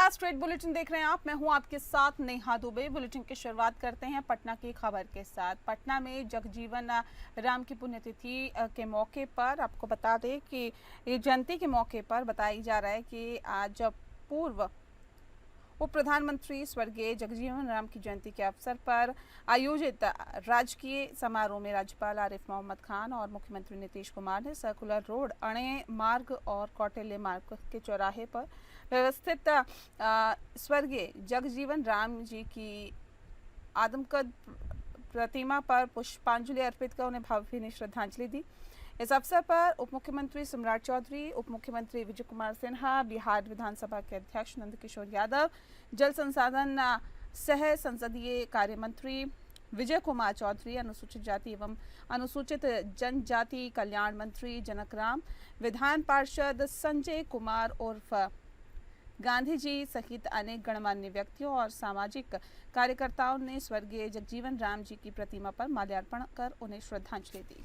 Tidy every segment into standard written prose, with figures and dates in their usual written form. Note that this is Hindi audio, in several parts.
नमस्कार, स्ट्रेट बुलेटिन देख रहे हैं आप। मैं हूं आपके साथ नेहा दुबे। बुलेटिन की शुरुआत करते हैं पटना की खबर के साथ। पटना में जगजीवन राम की पुण्यतिथि के मौके पर आपको बता दें कि ये जयंती के मौके पर बताई जा रहा है कि आज पूर्व उप प्रधानमंत्री स्वर्गीय जगजीवन राम की जयंती के अवसर पर आयोजित राजकीय समारोह में राज्यपाल आरिफ मोहम्मद खान और मुख्यमंत्री नीतीश कुमार ने सर्कुलर रोड, अणे मार्ग और कौटिल्य मार्ग के चौराहे पर व्यवस्थित स्वर्गीय जगजीवन राम जी की आदमकद प्रतिमा पर पुष्पांजलि अर्पित कर उन्हें भावभीनी श्रद्धांजलि दी। इस अवसर पर उप मुख्यमंत्री सम्राट चौधरी, उप मुख्यमंत्री विजय कुमार सिन्हा, बिहार विधानसभा के अध्यक्ष नंदकिशोर यादव, जल संसाधन सह संसदीय कार्य मंत्री विजय कुमार चौधरी, अनुसूचित जाति एवं अनुसूचित जनजाति कल्याण मंत्री जनक राम, विधान पार्षद संजय कुमार उर्फ गांधी जी सहित अनेक गणमान्य व्यक्तियों और सामाजिक कार्यकर्ताओं ने स्वर्गीय जगजीवन राम जी की प्रतिमा पर माल्यार्पण कर उन्हें श्रद्धांजलि दी।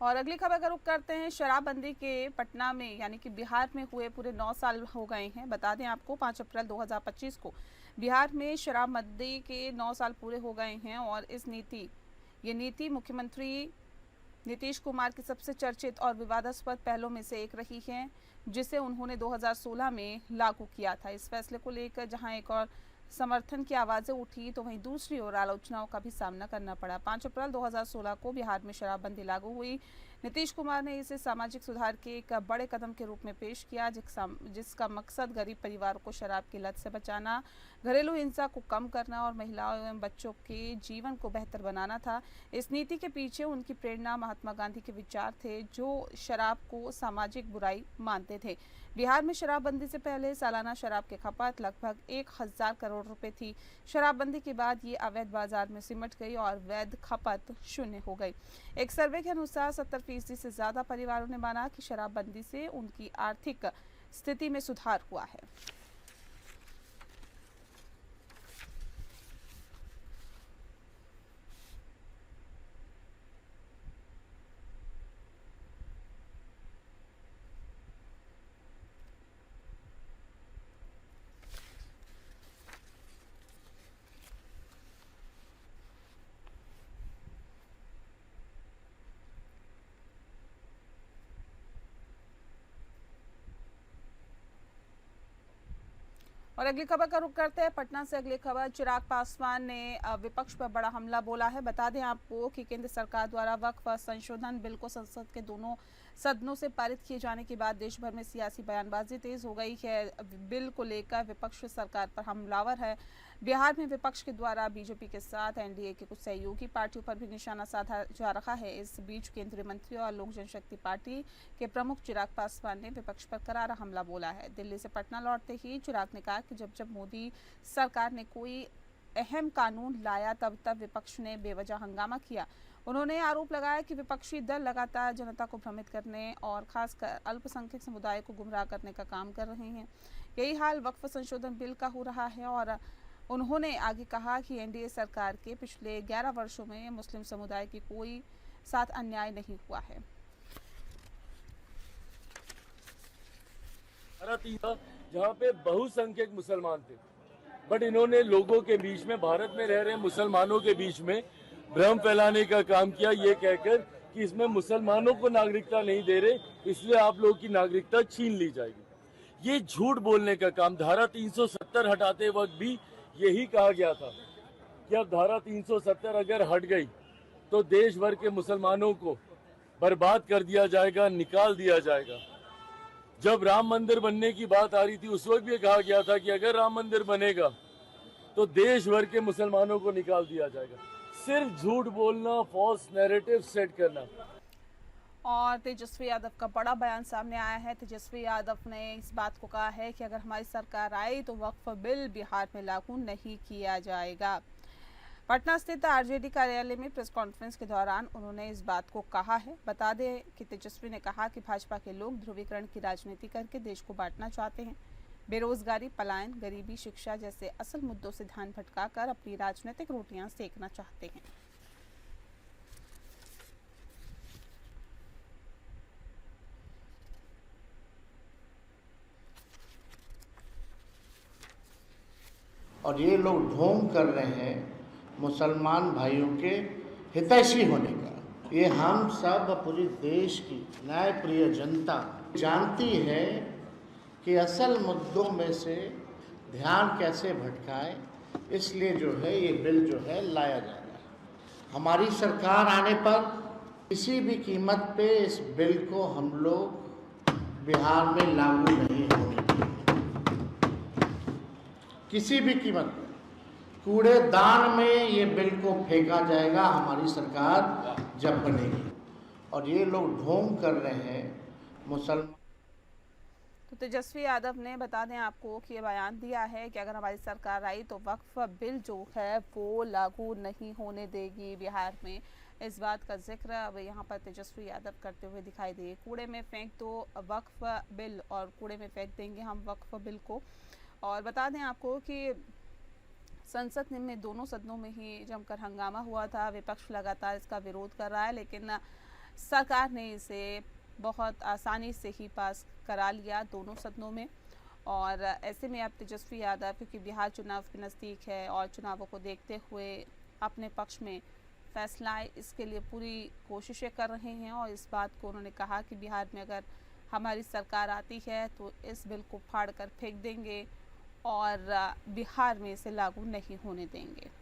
और अगली खबर का रुख करते हैं शराबबंदी के। पटना में यानी कि बिहार में हुए पूरे 9 साल हो गए हैं। बता दें आपको 5 अप्रैल 2025 को बिहार में शराबबंदी के 9 साल पूरे हो गए हैं और ये नीति मुख्यमंत्री नीतीश कुमार की सबसे चर्चित और विवादास्पद पहलों में से एक रही है, जिसे उन्होंने 2016 में लागू किया था। इस फैसले को लेकर जहां एक और समर्थन की आवाजें उठी तो वहीं दूसरी ओर आलोचनाओं का भी सामना करना पड़ा। 5 अप्रैल 2016 को बिहार में शराबबंदी लागू हुई। नीतीश कुमार ने इसे सामाजिक सुधार के एक बड़े कदम के रूप में पेश किया, जिसका मकसद गरीब परिवारों को शराब की लत से बचाना, घरेलू हिंसा को कम करना और महिलाओं एवं बच्चों के जीवन को बेहतर बनाना था। इस नीति के पीछे उनकी प्रेरणा महात्मा गांधी के विचार थे, जो शराब को सामाजिक बुराई मानते थे। बिहार में शराबबंदी से पहले सालाना शराब की खपत लगभग 1000 करोड़ रुपए थी। शराबबंदी के बाद ये अवैध बाजार में सिमट गई और वैध खपत शून्य हो गई। एक सर्वे के अनुसार 70% से ज्यादा परिवारों ने माना कि शराबबंदी से उनकी आर्थिक स्थिति में सुधार हुआ है। और अगली खबर का रुख करते हैं पटना से। अगली खबर, चिराग पासवान ने विपक्ष पर बड़ा हमला बोला है। बता दें आपको कि केंद्र सरकार द्वारा वक्फ संशोधन बिल को संसद के दोनों सदनों से पारित किए जाने के बाद देश भर में सियासी बयानबाजी तेज हो गई है। बिल को लेकर विपक्ष सरकार पर हमलावर है। बिहार में विपक्ष के द्वारा बीजेपी के साथ एनडीए के कुछ सहयोगी पार्टियों पर भी निशाना साधा जा रहा है। इस बीच केंद्रीय मंत्री और लोक जनशक्ति पार्टी के प्रमुख चिराग पासवान ने विपक्ष पर करारा हमला बोला है। दिल्ली से पटना लौटते ही चिराग ने कहा कि जब मोदी सरकार ने कोई अहम कानून लाया तब विपक्ष ने बेवजह हंगामा किया। उन्होंने आरोप लगाया कि विपक्षी दल लगातार जनता को भ्रमित करने और खासकर अल्पसंख्यक समुदाय को गुमराह करने का काम कर रहे हैं। यही हाल वक्फ संशोधन बिल का हो रहा है। और उन्होंने आगे कहा कि एनडीए सरकार के पिछले 11 वर्षों में मुस्लिम समुदाय की कोई साथ अन्याय नहीं हुआ है। जहाँ पे बहुसंख्यक मुसलमान थे, बट इन्होंने लोगों के बीच में, भारत में रह रहे मुसलमानों के बीच में भ्रम फैलाने का काम किया, ये कहकर कि इसमें मुसलमानों को नागरिकता नहीं दे रहे, इसलिए आप लोगों की नागरिकता छीन ली जाएगी। ये झूठ बोलने का काम। धारा 370 हटाते वक्त भी यही कहा गया था कि अब धारा 370 अगर हट गई तो देश भर के मुसलमानों को बर्बाद कर दिया जाएगा, निकाल दिया जाएगा। जब राम मंदिर बनने की बात आ रही थी उस वक्त भी कहा गया था कि अगर राम मंदिर बनेगा तो देश भर के मुसलमानों को निकाल दिया जाएगा। सिर्फ झूठ बोलना, फॉल्स नैरेटिव सेट करना। और तेजस्वी यादव का बड़ा बयान सामने आया है। तेजस्वी यादव ने इस बात को कहा है कि अगर हमारी सरकार आई तो वक्फ बिल बिहार में लागू नहीं किया जाएगा। पटना स्थित आरजेडी कार्यालय में प्रेस कॉन्फ्रेंस के दौरान उन्होंने इस बात को कहा है। बता दें कि तेजस्वी ने कहा कि भाजपा के लोग ध्रुवीकरण की राजनीति करके देश को बांटना चाहते हैं। बेरोजगारी, पलायन, गरीबी, शिक्षा जैसे असल मुद्दों से ध्यान भटकाकर अपनी राजनीतिक रोटियां सेकना चाहते हैं। और ये लोग ढोंग कर रहे हैं मुसलमान भाइयों के हितैषी होने का। ये हम सब पूरी देश की न्यायप्रिय जनता जानती है कि असल मुद्दों में से ध्यान कैसे भटकाए, इसलिए जो है ये बिल जो है लाया जा रहा है। हमारी सरकार आने पर किसी भी कीमत पे इस बिल को हम लोग बिहार में लागू नहीं होने देंगे, किसी भी कीमत पर। कूड़ेदान में ये बिल को फेंका जाएगा हमारी सरकार जब बनेगी। और ये लोग ढोंग कर रहे हैं मुसलमान। तो तेजस्वी यादव ने बता दें आपको कि ये बयान दिया है कि अगर हमारी सरकार आई तो वक्फ बिल जो है वो लागू नहीं होने देगी बिहार में। इस बात का जिक्र अब यहाँ पर तेजस्वी यादव करते हुए दिखाई दिए। कूड़े में फेंक दो वक्फ बिल और कूड़े में फेंक देंगे हम वक्फ बिल को। और बता दें आपको कि संसद में दोनों सदनों में ही जमकर हंगामा हुआ था। विपक्ष लगातार इसका विरोध कर रहा है, लेकिन सरकार ने इसे बहुत आसानी से ही पास करा लिया दोनों सदनों में। और ऐसे में अब तेजस्वी यादव, क्योंकि बिहार चुनाव के नज़दीक है और चुनावों को देखते हुए अपने पक्ष में फैसला आए, इसके लिए पूरी कोशिशें कर रहे हैं। और इस बात को उन्होंने कहा कि बिहार में अगर हमारी सरकार आती है तो इस बिल को फाड़ कर फेंक देंगे और बिहार में इसे लागू नहीं होने देंगे।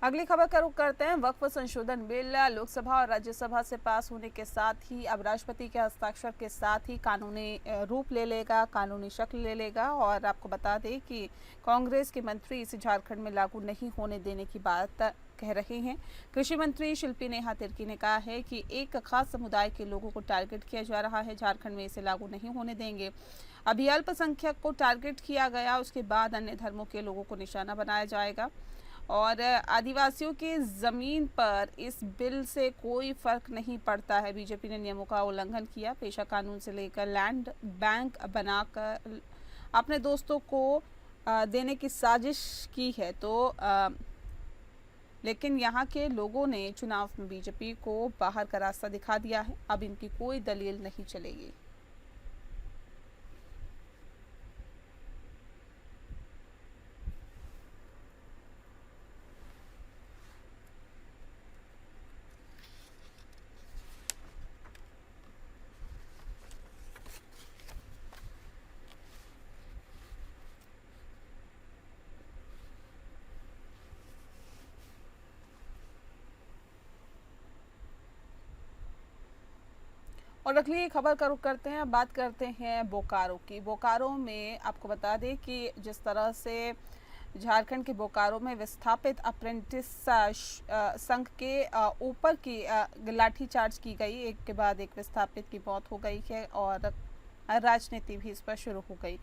अगली खबर का रुख करते हैं। वक्फ संशोधन बिल लोकसभा और राज्यसभा से पास होने के साथ ही अब राष्ट्रपति के हस्ताक्षर के साथ ही कानूनी रूप ले लेगा, कानूनी शक्ल ले लेगा। और आपको बता दें कि कांग्रेस के मंत्री इसे झारखंड में लागू नहीं होने देने की बात कह रहे हैं। कृषि मंत्री शिल्पी नेहा तिर्की ने कहा है कि एक खास समुदाय के लोगों को टारगेट किया जा रहा है, झारखंड में इसे लागू नहीं होने देंगे। अभी अल्पसंख्यक को टारगेट किया गया, उसके बाद अन्य धर्मों के लोगों को निशाना बनाया जाएगा। और आदिवासियों के ज़मीन पर इस बिल से कोई फ़र्क नहीं पड़ता है। बीजेपी ने नियमों का उल्लंघन किया, पेशा कानून से लेकर लैंड बैंक बनाकर अपने दोस्तों को देने की साजिश की है। तो लेकिन यहाँ के लोगों ने चुनाव में बीजेपी को बाहर का रास्ता दिखा दिया है। अब इनकी कोई दलील नहीं चलेगी। और अगली खबर का रुख करते हैं। बात करते हैं बोकारो की। बोकारो में आपको बता दें कि जिस तरह से झारखंड के बोकारो में विस्थापित अप्रेंटिस संघ के ऊपर की लाठीचार्ज की गई, एक के बाद एक विस्थापित की मौत हो गई है और राजनीति भी इस पर शुरू हो गई।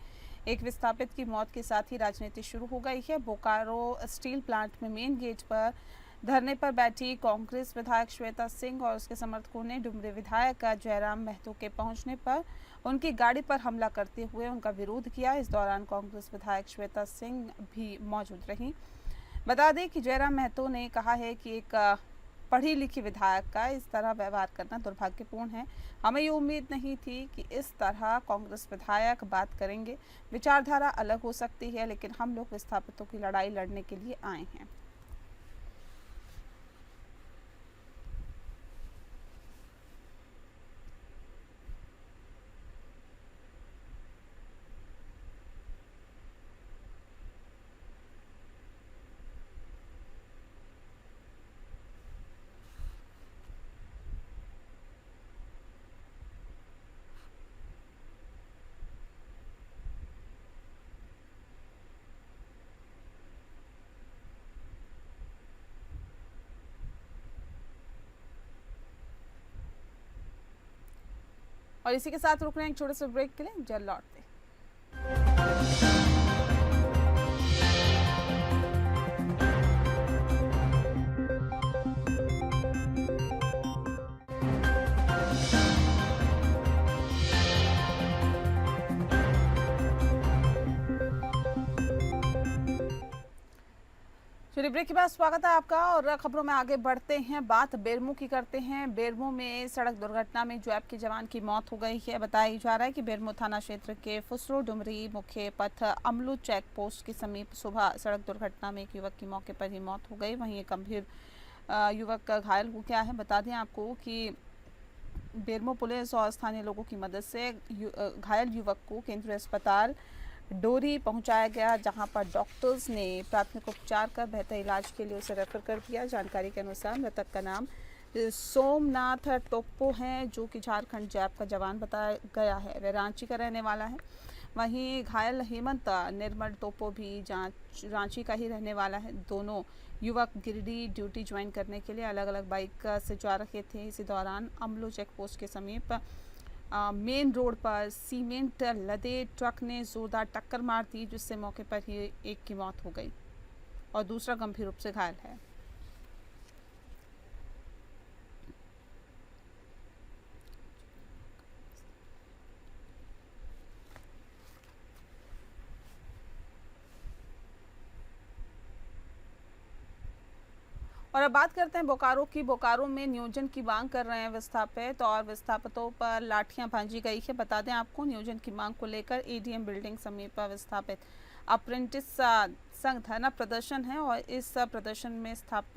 एक विस्थापित की मौत के साथ ही राजनीति शुरू हो गई है। बोकारो स्टील प्लांट में मेन गेट पर धरने पर बैठी कांग्रेस विधायक श्वेता सिंह और उसके समर्थकों ने डुमरी विधायक जयराम महतो के पहुंचने पर उनकी गाड़ी पर हमला करते हुए उनका विरोध किया। इस दौरान कांग्रेस विधायक श्वेता सिंह भी मौजूद रहीं। बता दें कि जयराम महतो ने कहा है कि एक पढ़ी लिखी विधायक का इस तरह व्यवहार करना दुर्भाग्यपूर्ण है। हमें ये उम्मीद नहीं थी कि इस तरह कांग्रेस विधायक बात करेंगे। विचारधारा अलग हो सकती है, लेकिन हम लोग विस्थापितों की लड़ाई लड़ने के लिए आए हैं। और इसी के साथ रुक रहे हैं एक छोटे से ब्रेक के लिए, जल्द लौटते हैं। चलिए ब्रेक के बाद स्वागत है आपका और खबरों में आगे बढ़ते हैं। बात बेरमो की करते हैं। बेरमो में सड़क दुर्घटना में जैप के जवान की मौत हो गई है। बताया जा रहा है कि बेरमो थाना क्षेत्र के फुसरो डुमरी मुख्य पथ अमलू चेक पोस्ट के समीप सुबह सड़क दुर्घटना में एक युवक की मौके पर ही मौत हो गई। वहीं एक गंभीर युवक घायल हो गया है। बता दें आपको कि बेरमो पुलिस और स्थानीय लोगों की मदद से घायल युवक को केंद्रीय अस्पताल डोरी पहुंचाया गया, जहां पर डॉक्टर्स ने प्राथमिक उपचार कर बेहतर इलाज के लिए उसे रेफर कर दिया। जानकारी के अनुसार मृतक का नाम सोमनाथ टोप्पो है, जो कि झारखंड जैप का जवान बताया गया है। वह रांची का रहने वाला है। वहीं घायल हेमंत निर्मल टोप्पो भी रांची का ही रहने वाला है। दोनों युवक गिरिडीह ड्यूटी ज्वाइन करने के लिए अलग अलग बाइक से जा रहे थे। इसी दौरान अमलो चेक पोस्ट के समीप मेन रोड पर सीमेंट लदे ट्रक ने जोरदार टक्कर मार दी, जिससे मौके पर ही एक की मौत हो गई और दूसरा गंभीर रूप से घायल है। और अब बात करते हैं बोकारो की। बोकारो में नियोजन की मांग कर रहे हैं विस्थापित और विस्थापितों पर लाठियां भांजी गई है। बता दें आपको, नियोजन की मांग को लेकर एडीएम बिल्डिंग समीप विस्थापित अप्रेंटिस संघ धरना प्रदर्शन है और इस प्रदर्शन में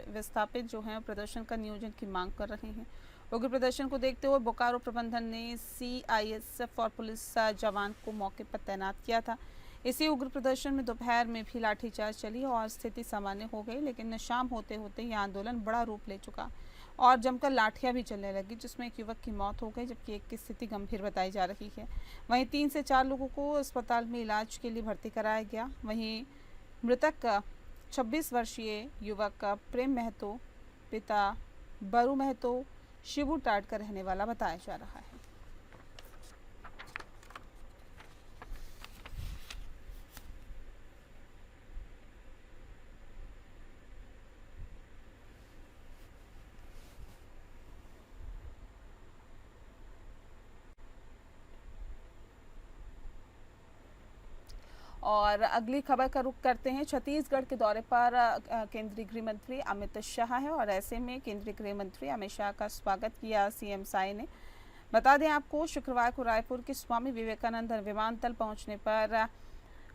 विस्थापित जो हैं प्रदर्शन का नियोजन की मांग कर रहे हैं। उग्र प्रदर्शन को देखते हुए बोकारो प्रबंधन ने CISF और पुलिस जवान को मौके पर तैनात किया था। इसी उग्र प्रदर्शन में दोपहर में भी लाठीचार्ज चली और स्थिति सामान्य हो गई, लेकिन शाम होते होते यह आंदोलन बड़ा रूप ले चुका और जमकर लाठियां भी चलने लगी, जिसमें एक युवक की मौत हो गई, जबकि एक की स्थिति गंभीर बताई जा रही है। वहीं 3 से 4 लोगों को अस्पताल में इलाज के लिए भर्ती कराया गया। वहीं मृतक 26 वर्षीय युवक प्रेम महतो, पिता बरू महतो, शिबू टाट का रहने वाला बताया जा रहा है। और अगली खबर का रुख करते हैं। छत्तीसगढ़ के दौरे पर केंद्रीय गृह मंत्री अमित शाह है और ऐसे में केंद्रीय गृह मंत्री अमित शाह का स्वागत किया सीएम साई ने। बता दें आपको, शुक्रवार को रायपुर के स्वामी विवेकानंद विमानतल पहुंचने पर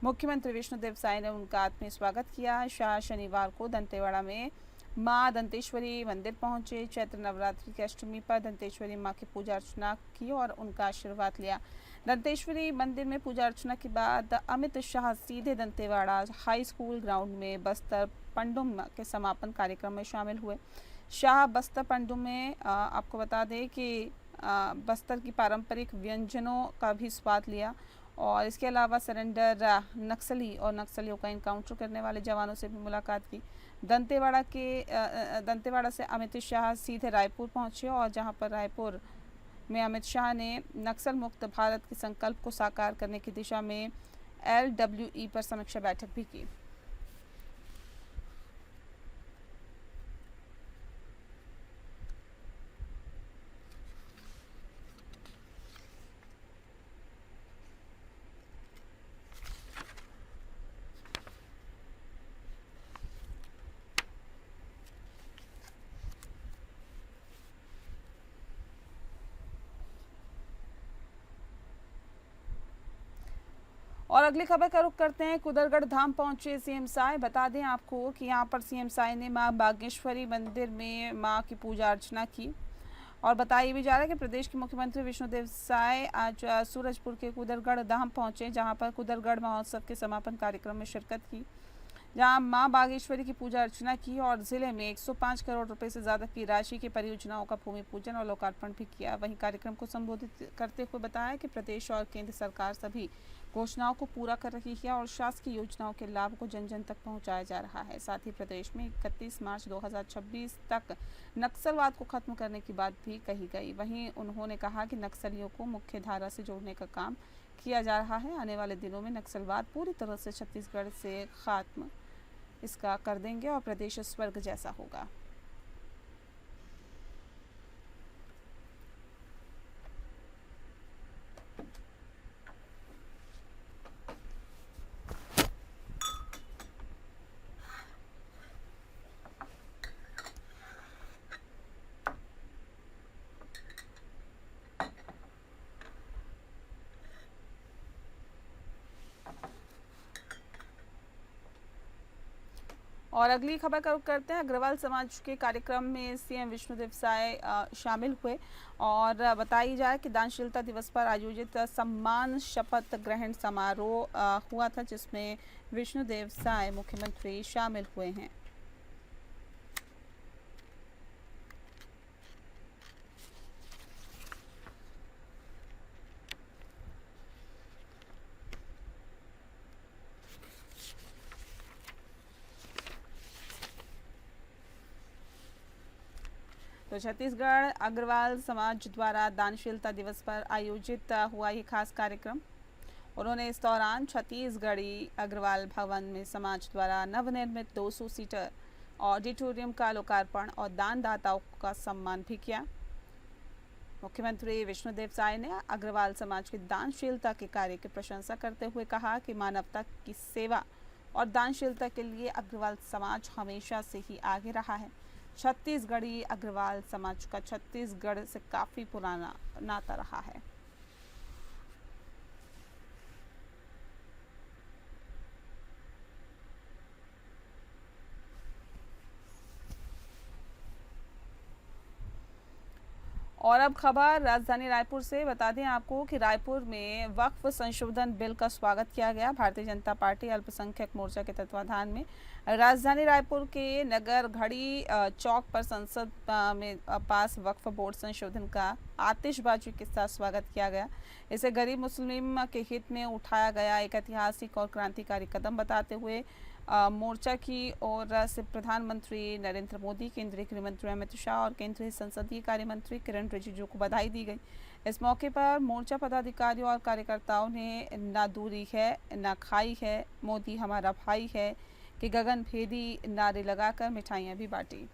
मुख्यमंत्री विष्णुदेव साई ने उनका आत्मीय स्वागत किया। शाह शनिवार को दंतेवाड़ा में मां दंतेश्वरी मंदिर पहुंचे। चैत्र नवरात्रि की अष्टमी पर दंतेश्वरी मां की पूजा अर्चना की और उनका आशीर्वाद लिया। दंतेश्वरी मंदिर में पूजा अर्चना के बाद अमित शाह सीधे दंतेवाड़ा हाई स्कूल ग्राउंड में बस्तर पंडुम के समापन कार्यक्रम में शामिल हुए। शाह बस्तर पंडुम में आपको बता दें कि बस्तर की पारंपरिक व्यंजनों का भी स्वाद लिया और इसके अलावा सरेंडर नक्सली और नक्सलियों का इनकाउंटर करने वाले जवानों से भी मुलाकात की। दंतेवाड़ा से अमित शाह सीधे रायपुर पहुंचे और जहां पर रायपुर में अमित शाह ने नक्सल मुक्त भारत के संकल्प को साकार करने की दिशा में LWE पर समीक्षा बैठक भी की। और अगली खबर का रुख करते हैं। कुदरगढ़ धाम पहुंचे सीएम साई। बता दें आपको कि यहां पर सीएम साई ने मां बागेश्वरी मंदिर में मां की पूजा अर्चना की और बताया भी जा रहा है कि प्रदेश के मुख्यमंत्री विष्णुदेव साई आज सूरजपुर के कुदरगढ़ धाम पहुंचे, जहां पर कुदरगढ़ महोत्सव के समापन कार्यक्रम में शिरकत की, जहां मां बागेश्वरी की पूजा अर्चना की और जिले में 105 करोड़ रुपए से ज्यादा की राशि की परियोजनाओं का भूमि पूजन और लोकार्पण भी किया। वहीं कार्यक्रम को संबोधित करते हुए बताया कि प्रदेश और केंद्र सरकार सभी घोषणाओं को पूरा कर रही है और शासकीय योजनाओं के लाभ को जन जन तक पहुंचाया जा रहा है। साथ ही प्रदेश में 31 मार्च 2026 तक नक्सलवाद को खत्म करने की बात भी कही गई। वहीं उन्होंने कहा कि नक्सलियों को मुख्य धारा से जोड़ने का काम किया जा रहा है। आने वाले दिनों में नक्सलवाद पूरी तरह से छत्तीसगढ़ से खात्म इसका कर देंगे और प्रदेश स्वर्ग जैसा होगा। और अगली खबर का रुख करते हैं। अग्रवाल समाज के कार्यक्रम में सीएम विष्णुदेव साय शामिल हुए और बताई जाए कि दानशीलता दिवस पर आयोजित सम्मान शपथ ग्रहण समारोह हुआ था, जिसमें विष्णुदेव साय मुख्यमंत्री शामिल हुए हैं। तो छत्तीसगढ़ अग्रवाल समाज द्वारा दानशीलता दिवस पर आयोजित हुआ ये खास कार्यक्रम। उन्होंने इस दौरान छत्तीसगढ़ी अग्रवाल भवन में समाज द्वारा नवनिर्मित 200 सीटर ऑडिटोरियम का लोकार्पण और दानदाताओं का सम्मान भी किया। मुख्यमंत्री विष्णुदेव साय ने अग्रवाल समाज की दानशीलता के कार्य की प्रशंसा करते हुए कहा कि मानवता की सेवा और दानशीलता के लिए अग्रवाल समाज हमेशा से ही आगे रहा है। छत्तीसगढ़ी अग्रवाल समाज का छत्तीसगढ़ से काफी पुराना नाता रहा है। और अब खबर राजधानी रायपुर से। बता दें आपको कि रायपुर में वक्फ संशोधन बिल का स्वागत किया गया। भारतीय जनता पार्टी अल्पसंख्यक मोर्चा के तत्वाधान में राजधानी रायपुर के नगर घड़ी चौक पर संसद में पास वक्फ बोर्ड संशोधन का आतिशबाजी के साथ स्वागत किया गया। इसे गरीब मुस्लिम के हित में उठाया गया एक ऐतिहासिक और क्रांतिकारी कदम बताते हुए मोर्चा की ओर से प्रधानमंत्री नरेंद्र मोदी, केंद्रीय गृह मंत्री अमित शाह और केंद्रीय संसदीय कार्य मंत्री किरण रिजिजू को बधाई दी गई। इस मौके पर मोर्चा पदाधिकारियों और कार्यकर्ताओं ने ना दूरी है ना खाई है, मोदी हमारा भाई है कि गगनभेदी नारे लगाकर मिठाइयां भी बांटी।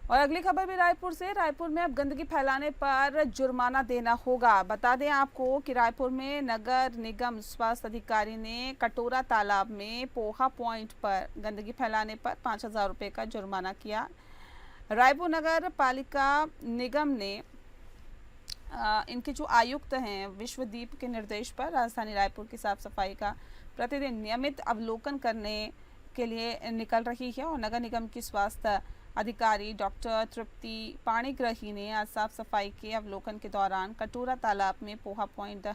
और अगली खबर भी रायपुर से। रायपुर में अब गंदगी फैलाने पर जुर्माना देना होगा। बता दें आपको कि रायपुर में नगर निगम स्वास्थ्य अधिकारी ने कटोरा तालाब में पोहा पॉइंट पर गंदगी फैलाने पर 5,000 रुपये का जुर्माना किया। रायपुर नगर पालिका निगम ने इनके जो आयुक्त हैं विश्वदीप के निर्देश पर राजधानी रायपुर की साफ सफाई का प्रतिदिन नियमित अवलोकन करने के लिए निकल रही है। और नगर निगम की स्वास्थ्य अधिकारी डॉक्टर तृप्ति पाणिग्रही ने आज साफ सफाई के अवलोकन के दौरान कटोरा तालाब में पोहा पॉइंट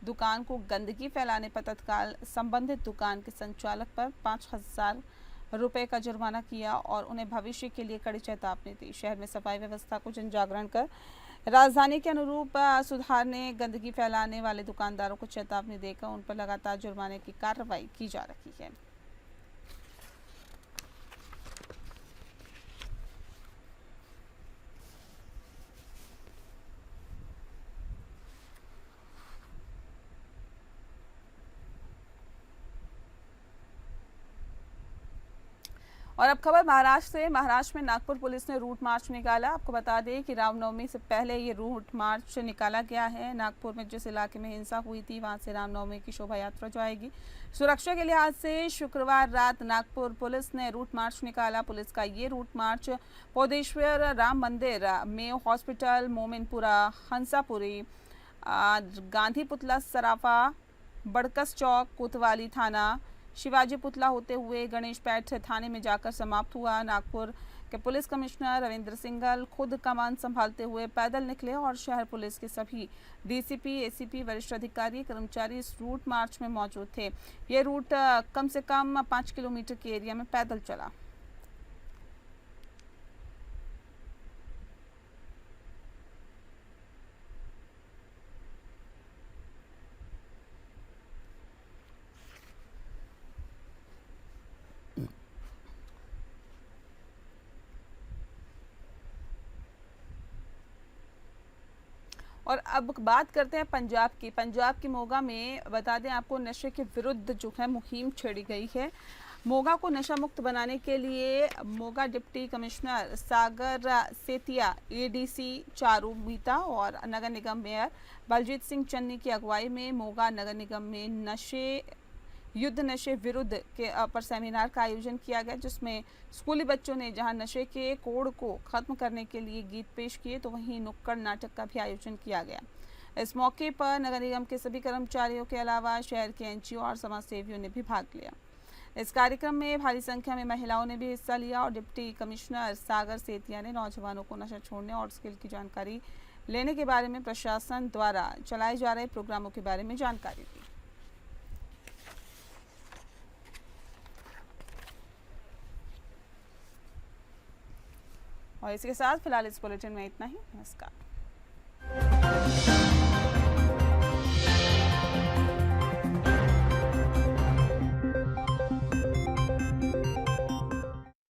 दुकान को गंदगी फैलाने पर तत्काल संबंधित दुकान के संचालक पर 5,000 रुपये का जुर्माना किया और उन्हें भविष्य के लिए कड़ी चेतावनी दी। शहर में सफाई व्यवस्था को जन जागरण कर राजधानी के अनुरूप सुधारने, गंदगी फैलाने वाले दुकानदारों को चेतावनी देकर उन पर लगातार जुर्माने की कार्रवाई की जा रही है। और अब खबर महाराष्ट्र से। महाराष्ट्र में नागपुर पुलिस ने रूट मार्च निकाला। आपको बता दें कि रामनवमी से पहले ये रूट मार्च निकाला गया है। नागपुर में जिस इलाके में हिंसा हुई थी वहां से रामनवमी की शोभा यात्रा जो आएगी। सुरक्षा के लिहाज से शुक्रवार रात नागपुर पुलिस ने रूट मार्च निकाला। पुलिस का ये रूट मार्च पोदेश्वर राम मंदिर, मेयो हॉस्पिटल, मोमिनपुरा, हंसापुरी, गांधी पुतला सराफा, बड़कस चौक, कोतवाली थाना, शिवाजी पुतला होते हुए गणेश पैठ थाने में जाकर समाप्त हुआ। नागपुर के पुलिस कमिश्नर रविंद्र सिंघल खुद कमान संभालते हुए पैदल निकले और शहर पुलिस के सभी डीसीपी, एसीपी, वरिष्ठ अधिकारी, कर्मचारी इस रूट मार्च में मौजूद थे। ये रूट कम से कम 5 किलोमीटर के एरिया में पैदल चला। और अब बात करते हैं पंजाब की मोगा में बता दें आपको नशे के विरुद्ध जो है मुहिम छेड़ी गई है। मोगा को नशा मुक्त बनाने के लिए मोगा डिप्टी कमिश्नर सागर सेतिया, एडीसी चारू मीता और नगर निगम मेयर बलजीत सिंह चन्नी की अगुवाई में मोगा नगर निगम में युद्ध नशे विरुद्ध के पर सेमिनार का आयोजन किया गया, जिसमें स्कूली बच्चों ने जहां नशे के कोड़ को खत्म करने के लिए गीत पेश किए तो वहीं नुक्कड़ नाटक का भी आयोजन किया गया। इस मौके पर नगर निगम के सभी कर्मचारियों के अलावा शहर के एनजीओ और समाज सेवियों ने भी भाग लिया। इस कार्यक्रम में भारी संख्या में महिलाओं ने भी हिस्सा लिया और डिप्टी कमिश्नर सागर सेतिया ने नौजवानों को नशा छोड़ने और स्किल की जानकारी लेने के बारे में प्रशासन द्वारा चलाए जा रहे प्रोग्रामों के बारे में जानकारी दी। और इसके साथ फिलहाल इस बुलेटिन में इतना ही। नमस्कार।